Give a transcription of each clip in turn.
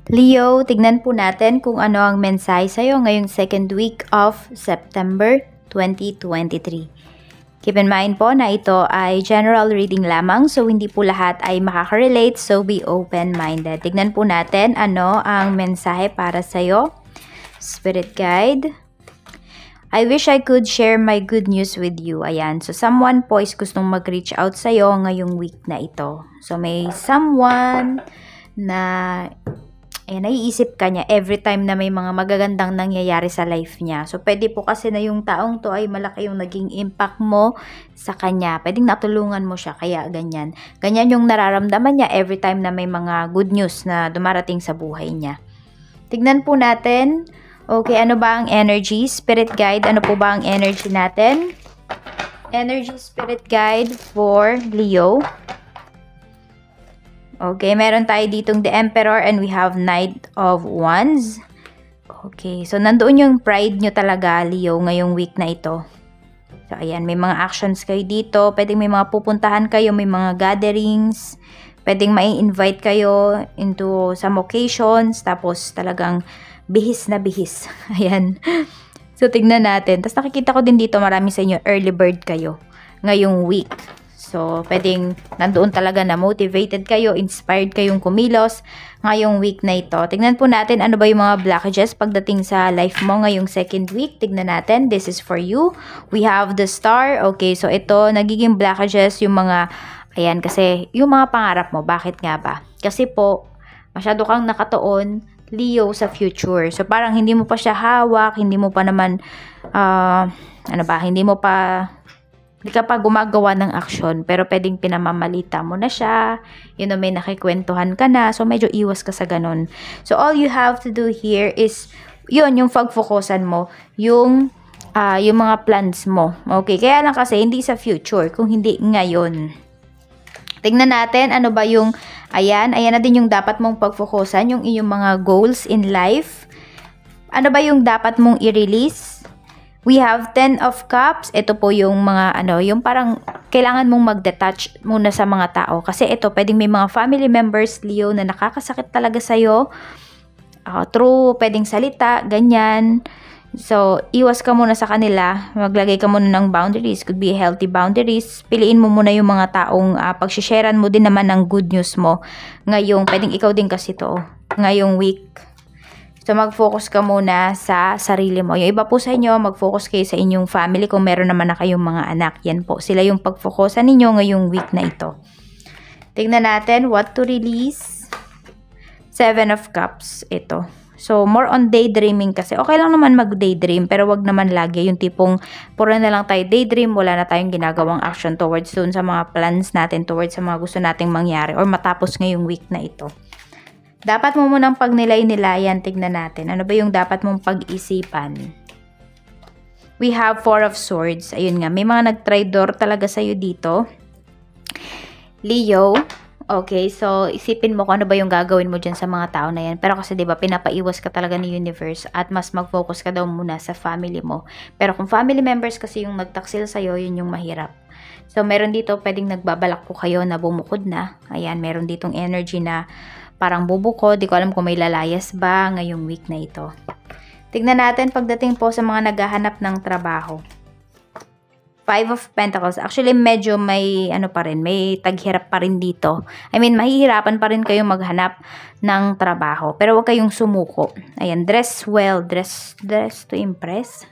Leo, tignan po natin kung ano ang mensahe sa'yo ngayong second week of September 2023. Keep in mind po na ito ay general reading lamang, so hindi po lahat ay makaka-relate, so be open-minded. Tignan po natin ano ang mensahe para sa'yo. Spirit Guide. I wish I could share my good news with you. Ayan, so someone po is gustong mag-reach out sa'yo ngayong week na ito. So may someone na naiisip ka niya every time na may mga magagandang nangyayari sa life niya. So, pwede po kasi na yung taong to ay malaki yung naging impact mo sa kanya. Pwedeng natulungan mo siya, kaya ganyan. Ganyan yung nararamdaman niya every time na may mga good news na dumarating sa buhay niya. Tignan po natin. Okay, ano ba ang energy? Spirit Guide, ano po ba ang energy natin? Energy Spirit Guide for Leo. Okay, meron tayo ditong the Emperor and we have Knight of Wands. Okay, so nandoon yung pride nyo talaga, Leo, ngayong week na ito. So, ayan, may mga actions kayo dito. Pwedeng may mga pupuntahan kayo, may mga gatherings. Pwedeng mai-invite kayo into some occasions. Tapos talagang bihis na bihis. Ayan. So, tignan natin. Tapos nakikita ko din dito, marami sa inyo, early bird kayo ngayong week. So, pwedeng nandoon talaga na motivated kayo, inspired kayong kumilos ngayong week na ito. Tignan po natin ano ba yung mga blockages pagdating sa life mo ngayong second week. Tignan natin. This is for you. We have the star. Okay, so ito, nagiging blockages yung mga, ayan, kasi yung mga pangarap mo. Bakit nga ba? Kasi po, masyado kang nakatuon, Leo, sa future. So, parang hindi mo pa siya hawak, hindi mo pa naman, hindi ka pa gumagawa ng aksyon, pero pwedeng pinamamalita mo na siya, may nakikwentuhan ka na, so medyo iwas ka sa ganun. So, all you have to do here is, yung pag-focusan mo, yung mga plans mo. Okay, kaya lang kasi, hindi sa future, kung hindi ngayon. Tingnan natin, ano ba yung, ayan na din yung dapat mong pag-focusan, yung iyong mga goals in life. Ano ba yung dapat mong i-release? We have 10 of Cups. Ito po yung mga yung parang kailangan mong mag-detach muna sa mga tao. Kasi ito, pwedeng may mga family members, Leo, na nakakasakit talaga sa'yo. True, pwedeng salita, ganyan. So, iwas ka muna sa kanila. Maglagay ka muna ng boundaries. Could be healthy boundaries. Piliin mo muna yung mga taong pagsisharean mo din naman ng good news mo. Ngayong, pwedeng ikaw din kasi to. Ngayong week. So, mag-focus ka muna sa sarili mo. Yung iba po sa inyo, mag-focus kayo sa inyong family kung meron naman na kayong mga anak. Yan po. Sila yung pag-focusan ninyo ngayong week na ito. Tingnan natin, what to release? 7 of Cups. Ito. So, more on daydreaming kasi. Okay lang naman mag-daydream, pero wag naman lagi. Yung tipong, puro na lang tayo daydream, wala na tayong ginagawang action towards dun sa mga plans natin, towards sa mga gusto nating mangyari or matapos ngayong week na ito. Dapat mo munang pagnilay-nilayan, tignan natin. Ano ba yung dapat mong pag-isipan? We have 4 of Swords. Ayun nga, may mga nag-traitor talaga sa'yo dito. Leo. Okay, so isipin mo kung ano ba yung gagawin mo dyan sa mga tao na yan. Pero kasi diba, pinapaiwas ka talaga ni universe at mas mag-focus ka daw muna sa family mo. Pero kung family members kasi yung nagtaksil sa'yo, yun yung mahirap. So, meron dito, pwedeng nagbabalak po kayo na bumukod na. Ayan, meron ditong energy na parang bubukod. Di ko alam kung may lalayas ba ngayong week na ito. Tignan natin pagdating po sa mga naghahanap ng trabaho. 5 of Pentacles. Actually, medyo may may taghirap pa rin dito. I mean, mahihirapan pa rin kayong maghanap ng trabaho. Pero huwag kayong sumuko. Ayan, dress well. Dress to impress.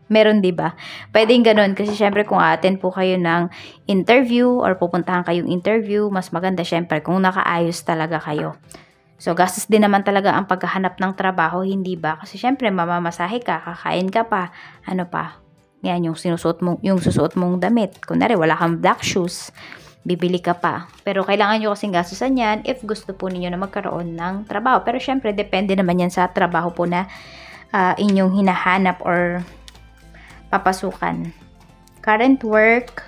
Meron, diba? Pwedeng ganun. Kasi syempre kung attend po kayo ng interview or pupuntahan kayong interview, mas maganda syempre kung nakaayos talaga kayo. So, gastos din naman talaga ang paghahanap ng trabaho, hindi ba? Kasi syempre, mamamasahe ka, kakain ka pa, yan, yung susuot mong damit. Kunwari, wala kang black shoes, bibili ka pa. Pero kailangan nyo kasing gastusan yan if gusto po ninyo na magkaroon ng trabaho. Pero syempre, depende naman yan sa trabaho po na inyong hinahanap or papasukan. Current work,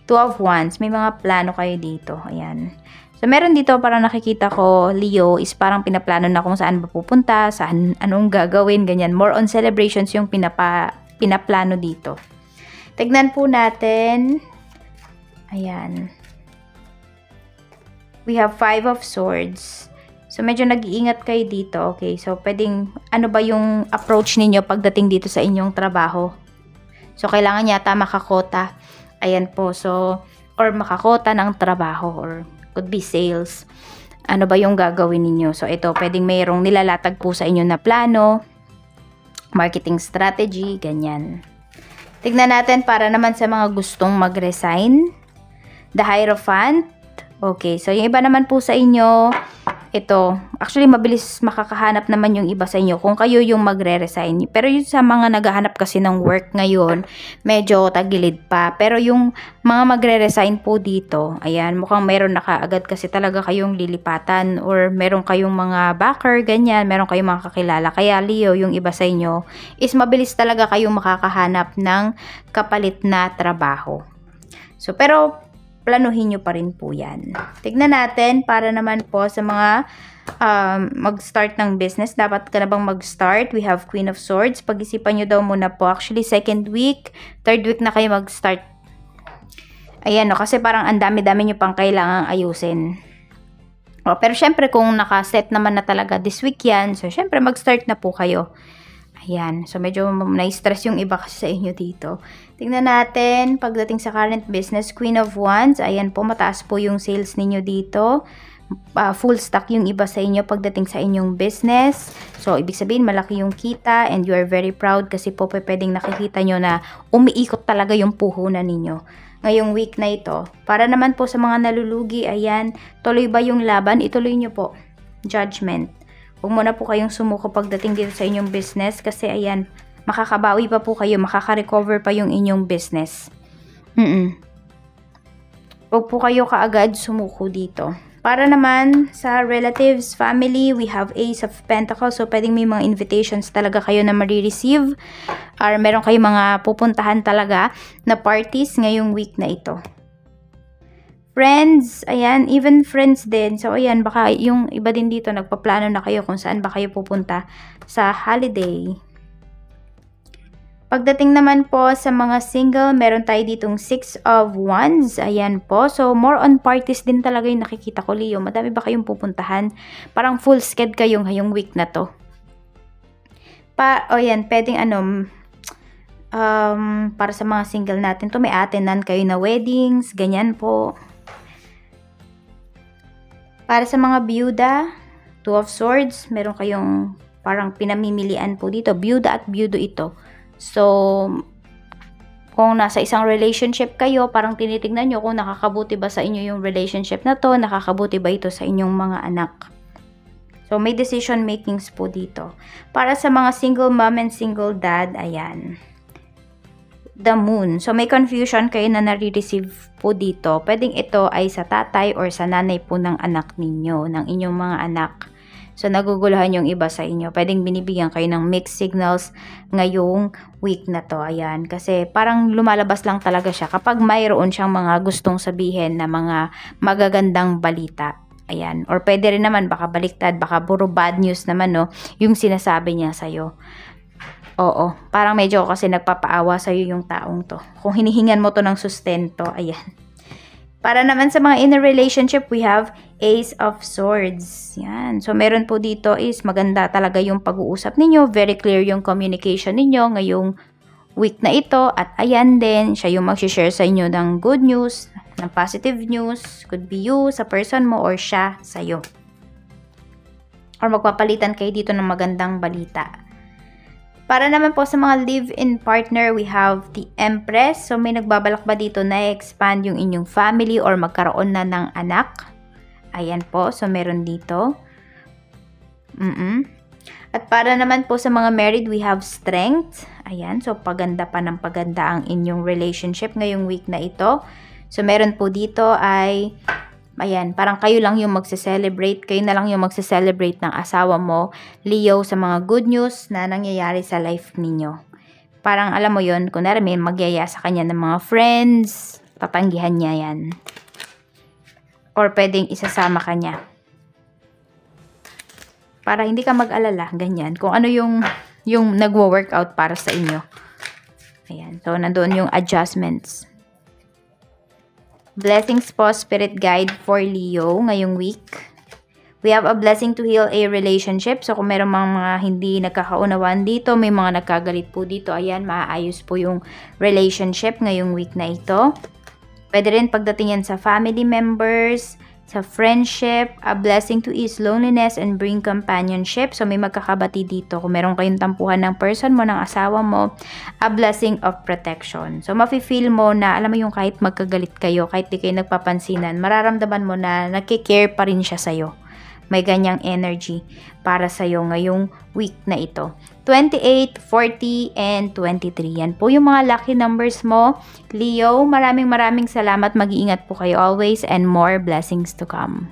2 of Wands. May mga plano kayo dito. Ayan. So, meron dito parang nakikita ko, Leo, is parang pinaplano na kung saan pupunta, saan, anong gagawin, ganyan. More on celebrations yung pinaplano dito. Tignan po natin. Ayan. We have 5 of Swords. So, medyo nag-iingat kayo dito. Okay, so pwedeng, ano ba yung approach ninyo pagdating dito sa inyong trabaho? So, kailangan yata makakota. Ayan po, so, or makakota ng trabaho, or could be sales. Ano ba yung gagawin ninyo? So, ito, pwedeng mayroong nilalatag po sa inyo na plano, marketing strategy, ganyan. Tignan natin para naman sa mga gustong mag-resign. The Hierophant. Okay, so yung iba naman po sa inyo, ito, actually mabilis makakahanap naman yung iba sa inyo kung kayo yung magre-resign. Pero yung sa mga naghahanap kasi ng work ngayon, medyo tagilid pa. Pero yung mga magre-resign po dito, ayan, mukhang meron na kaagad kasi talaga kayong lilipatan or meron kayong mga backer, ganyan, meron kayong mga kakilala. Kaya Leo, yung iba sa inyo, is mabilis talaga kayong makakahanap ng kapalit na trabaho. So, pero planuhin nyo pa rin po yan. Tignan natin para naman po sa mga mag-start ng business. Dapat ka na bang mag-start? We have Queen of Swords. Pag-isipan nyo daw muna po. Actually, second week, third week na kayo mag-start. Ayan, no, kasi parang ang dami-dami nyo pang kailangang ayusin. O, pero syempre, kung nakaset naman na talaga this week yan, so syempre, mag-start na po kayo. Ayan. So, medyo na-stress yung iba kasi sa inyo dito. Tingnan natin, pagdating sa current business, Queen of Wands. Ayan po, mataas po yung sales ninyo dito. Full stock yung iba sa inyo pagdating sa inyong business. So, ibig sabihin, malaki yung kita and you are very proud kasi po pwedeng nakikita nyo na umiikot talaga yung puhunan ninyo ngayong week na ito. Para naman po sa mga nalulugi, ayan, tuloy ba yung laban? Ituloy nyo po. Judgment. Huwag muna po kayong sumuko pagdating dito sa inyong business kasi ayan, makakabawi pa po kayo, makaka-recover pa yung inyong business. Huwag po kayo kaagad sumuko dito. Para naman sa relatives, family, we have Ace of Pentacles. So, pwedeng may mga invitations talaga kayo na marireceive. Or meron kayong mga pupuntahan talaga na parties ngayong week na ito. Friends, ayan, even friends din. So, ayan, baka yung iba din dito, nagpaplano na kayo kung saan ba kayo pupunta sa holiday. Pagdating naman po sa mga single, meron tayo ditong 6 of Wands. Ayan po. So, more on parties din talaga yung nakikita ko, Leo. Madami ba kayong pupuntahan? Parang full sked kayo ngayong week na to. Ayan, pwedeng para sa mga single natin to, may attendan kayo na weddings, ganyan po. Para sa mga byuda, Two of Swords, meron kayong parang pinamimilian po dito. Byuda at byudo ito. So, kung nasa isang relationship kayo, parang tinitignan nyo kung nakakabuti ba sa inyo yung relationship na to, nakakabuti ba ito sa inyong mga anak. So, may decision makings po dito. Para sa mga single mom and single dad, ayan. The Moon. So, may confusion kayo na nare-receive po dito. Pwedeng ito ay sa tatay or sa nanay po ng anak ninyo, ng inyong mga anak. So, naguguluhan yung iba sa inyo. Pwedeng binibigyan kayo ng mixed signals ngayong week na to. Ayan. Kasi parang lumalabas lang talaga siya kapag mayroon siyang mga gustong sabihin na mga magagandang balita. Ayan. Or pwede rin naman, baka baliktad, baka puro bad news naman, no? Yung sinasabi niya sa'yo. Oo, parang medyo kasi nagpapaawa sa'yo yung taong to. Kung hinihingan mo to ng sustento, ayan. Para naman sa mga in a relationship, we have Ace of Swords. Yan. So, meron po dito is maganda talaga yung pag-uusap ninyo. Very clear yung communication ninyo ngayong week na ito. At ayan din, siya yung mag-share sa inyo ng good news, ng positive news. Could be you, sa person mo, or siya sa'yo. Or magpapalitan kayo dito ng magandang balita. Para naman po sa mga live-in partner, we have the Empress. So, may nagbabalak ba dito na expand yung inyong family or magkaroon na ng anak? Ayan po. So, meron dito. At para naman po sa mga married, we have Strength. Ayan. So, paganda pa ng paganda ang inyong relationship ngayong week na ito. So, meron po dito ay... Ayan, parang kayo lang yung magse-celebrate. Kayo na lang yung magse-celebrate ng asawa mo, Leo, sa mga good news na nangyayari sa life ninyo. Parang alam mo yun, kunwari may magyaya sa kanya ng mga friends, tatanggihan niya yan. Or pwedeng isasama ka niya. Para hindi ka mag-alala, ganyan. Kung ano yung nagwo-workout para sa inyo. Ayan, so nandoon yung adjustments. Blessings po, Spirit Guide for Leo ngayong week. We have a blessing to heal a relationship. So, kung meron mga hindi nagkakaunawaan dito, may mga nagkagalit po dito, ayan, maaayos po yung relationship ngayong week na ito. Pwede rin pagdating yan sa family members, sa friendship, a blessing to ease loneliness and bring companionship. So, may magkakabati dito. Kung meron kayong tampuhan ng person mo, ng asawa mo, a blessing of protection. So, mafe-feel mo na, alam mo yung kahit magkagalit kayo, kahit di kayo nagpapansinan, mararamdaman mo na nakikare pa rin siya sa'yo. May ganyang energy para sa'yo ngayong week na ito. 28, 40, and 23. Yan po yung mga lucky numbers mo. Leo, maraming salamat. Mag-iingat po kayo always and more blessings to come.